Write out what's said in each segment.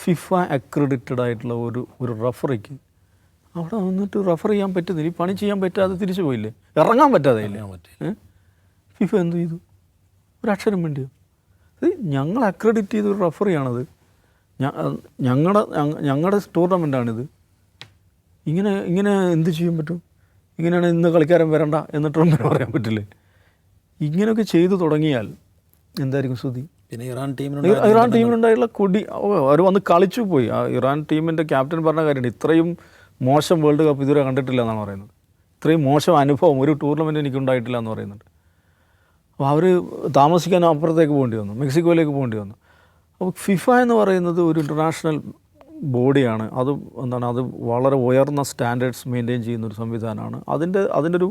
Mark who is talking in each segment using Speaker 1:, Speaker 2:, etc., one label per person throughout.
Speaker 1: FIFA accredited ആയിട്ടുള്ള ഒരു റഫറിക്ക് അവിടെ വന്നിട്ട് റഫർ ചെയ്യാൻ പറ്റുന്നില്ല, ഈ പണി ചെയ്യാൻ പറ്റാതെ തിരിച്ചു പോയില്ലേ, ഇറങ്ങാൻ പറ്റാതെ ഇല്ലേ. ഫിഫ എന്ത് ചെയ്തു? ഒരക്ഷരം വേണ്ടിയോ? ഇത് ഞങ്ങൾ അക്രഡിറ്റ് ചെയ്തൊരു റഫറിയാണത്, ഞങ്ങളുടെ ടൂർണമെൻറ്റാണിത്. ഇങ്ങനെ എന്ത് ചെയ്യാൻ പറ്റും? ഇങ്ങനെയാണ് ഇന്ന് കളിക്കാരൻ വരണ്ട എന്നിട്ട് പറയാൻ പറ്റില്ലേ? ഇങ്ങനെയൊക്കെ ചെയ്തു തുടങ്ങിയാൽ എന്തായിരിക്കും സ്ഥിതി?
Speaker 2: പിന്നെ
Speaker 1: ഇറാൻ ടീമിനുണ്ടായുള്ള കൊടി അവർ വന്ന് കളിച്ചു പോയി. ആ ഇറാൻ ടീമിൻ്റെ ക്യാപ്റ്റൻ പറഞ്ഞ കാര്യമുണ്ട്, ഇത്രയും മോശം വേൾഡ് കപ്പ് ഇതുവരെ കണ്ടിട്ടില്ല എന്നാണ് പറയുന്നത്. ഇത്രയും മോശം അനുഭവം ഒരു ടൂർണമെൻറ്റ് എനിക്കുണ്ടായിട്ടില്ല എന്ന് പറയുന്നുണ്ട്. അപ്പോൾ അവർ താമസിക്കാൻ അപ്പുറത്തേക്ക് പോകേണ്ടി വന്നു, മെക്സിക്കോയിലേക്ക് പോകേണ്ടി വന്നു. അപ്പോൾ ഫിഫ എന്ന് പറയുന്നത് ഒരു ഇൻ്റർനാഷണൽ ബോഡിയാണ്. അത് അത് വളരെ ഉയർന്ന സ്റ്റാൻഡേർഡ്സ് മെയിൻറ്റെയിൻ ചെയ്യുന്നൊരു സംവിധാനമാണ്. അതിൻ്റെ ഒരു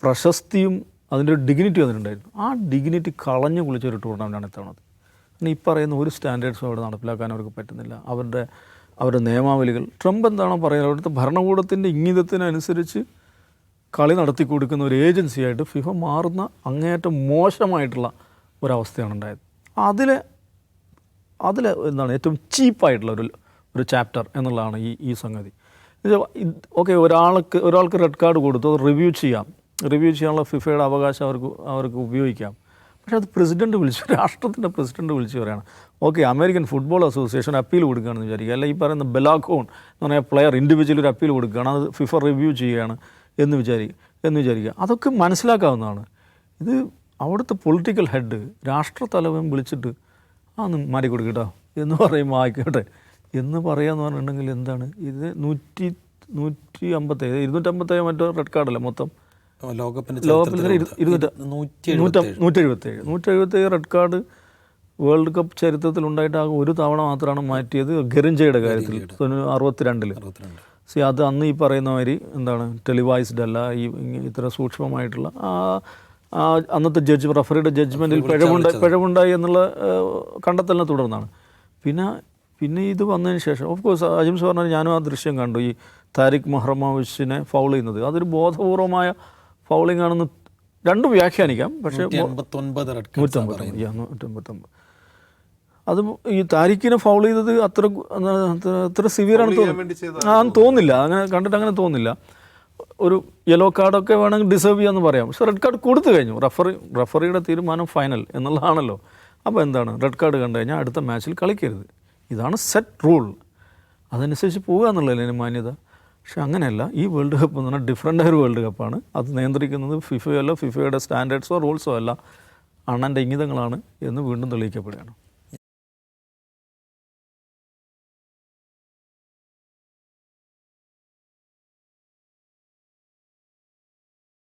Speaker 1: പ്രശസ്തിയും അതിൻ്റെ ഒരു ഡിഗ്നിറ്റി അതിനുണ്ടായിരുന്നു. ആ ഡിഗ്നിറ്റി കളഞ്ഞു കുളിച്ചൊരു ടൂർണമെൻറ്റാണ് ഇത്തവണത്. പിന്നെ ഈ പറയുന്ന ഒരു സ്റ്റാൻഡേർഡ്സും അവിടെ നടപ്പിലാക്കാൻ അവർക്ക് പറ്റുന്നില്ല. അവരുടെ നിയമാവലികൾ, ട്രംപ് എന്താണോ പറയുന്നത്, അവിടുത്തെ ഭരണകൂടത്തിൻ്റെ ഇംഗിതത്തിനനുസരിച്ച് കളി നടത്തി കൊടുക്കുന്ന ഒരു ഏജൻസിയായിട്ട് ഫിഫ മാറുന്ന അങ്ങേയറ്റം മോശമായിട്ടുള്ള ഒരവസ്ഥയാണ് ഉണ്ടായത്. അതിൽ ഏറ്റവും ചീപ്പായിട്ടുള്ള ഒരു ചാപ്റ്റർ എന്നുള്ളതാണ് ഈ സംഗതി. ഓക്കെ, ഒരാൾക്ക് റെഡ് കാർഡ് കൊടുത്തു, അത് റിവ്യൂ ചെയ്യാനുള്ള ഫിഫയുടെ അവകാശം അവർക്ക് ഉപയോഗിക്കാം. പക്ഷേ അത് രാഷ്ട്രത്തിൻ്റെ പ്രസിഡൻറ്റ് വിളിച്ച് പറയുകയാണ്. Okay, American football association appeal കൊടുക്കുകയാണെന്ന് വിചാരിക്കുക, അല്ല ഈ പറയുന്ന ബെലാഖോൺ എന്ന് പറഞ്ഞാൽ പ്ലെയർ ഇൻഡിവിജ്വൽ ഒരു അപ്പീൽ കൊടുക്കുകയാണ്, അത് ഫിഫ റിവ്യൂ ചെയ്യുകയാണ് എന്ന് വിചാരിക്കുക. അതൊക്കെ മനസ്സിലാക്കാവുന്നതാണ്. ഇത് അവിടുത്തെ പൊളിറ്റിക്കൽ ഹെഡ് രാഷ്ട്രതലവൻ വിളിച്ചിട്ട് ഒന്ന് മാറി കൊടുക്കട്ടോ എന്ന് പറയുമ്പോൾ ആയിക്കോട്ടെ എന്ന് പറയാമെന്ന് പറഞ്ഞിട്ടുണ്ടെങ്കിൽ എന്താണ് ഇത്? 257 മറ്റോ റെഡ് കാർഡല്ല മൊത്തം ലോകകപ്പിൽ 177 റെഡ് കാർഡ് വേൾഡ് കപ്പ് ചരിത്രത്തിൽ ഉണ്ടായിട്ടാകും ഒരു തവണ മാത്രമാണ് മാറ്റിയത് ഗെറിഞ്ചയുടെ കാര്യത്തിൽ 62. അത് അന്ന് ഈ പറയുന്ന മാതിരി ടെലിവൈസ്ഡ് അല്ല, ഇത്ര സൂക്ഷ്മമായിട്ടുള്ള അന്നത്തെ റഫറിയുടെ ജഡ്ജ്മെൻറ്റിൽ പിഴവുണ്ടായി എന്നുള്ള കണ്ടെത്തലിനെ തുടർന്നാണ്. പിന്നെ ഇത് വന്നതിന് ശേഷം ഓഫ് കോഴ്സ് അജിംസ് പറഞ്ഞാൽ ഞാനും ആ ദൃശ്യം കണ്ടു, ഈ താരിഖ് മഹ്റമാവിഷിനെ ഫൗൾ ചെയ്യുന്നത്. അതൊരു ബോധപൂർവമായ ഫൗളിംഗ് ആണെന്ന് രണ്ടും വ്യാഖ്യാനിക്കാം. പക്ഷേ 189 അത് ഈ താരിഖിനെ ഫൗൾ ചെയ്തത് അത്ര സിവിയറാണ് തോന്നില്ല. അങ്ങനെ കണ്ടിട്ട് അങ്ങനെ തോന്നില്ല. ഒരു യെല്ലോ കാർഡൊക്കെ വേണമെങ്കിൽ ഡിസേർവ് ചെയ്യാമെന്ന് പറയാം. പക്ഷേ റെഡ് കാർഡ് കൊടുത്തു കഴിഞ്ഞു. റഫറിയുടെ തീരുമാനം ഫൈനൽ എന്നുള്ളതാണല്ലോ. അപ്പോൾ റെഡ് കാർഡ് കണ്ടു കഴിഞ്ഞാൽ അടുത്ത മാച്ചിൽ കളിക്കരുത്, ഇതാണ് സെറ്റ് റൂൾ. അതനുസരിച്ച് പോകുക എന്നുള്ളതല്ലേ മാന്യത. പക്ഷെ അങ്ങനെയല്ല. ഈ വേൾഡ് കപ്പ് എന്ന് പറഞ്ഞാൽ ഡിഫറൻ്റ് ഒരു വേൾഡ് കപ്പാണ്. അത് നിയന്ത്രിക്കുന്നത് ഫിഫയോ അല്ല, ഫിഫയുടെ സ്റ്റാൻഡേർഡ്സോ റൂൾസോ അല്ല, അണ്ണൻ്റെ ഇംഗിതങ്ങളാണ് എന്ന് വീണ്ടും തെളിയിക്കപ്പെടുകയാണ്.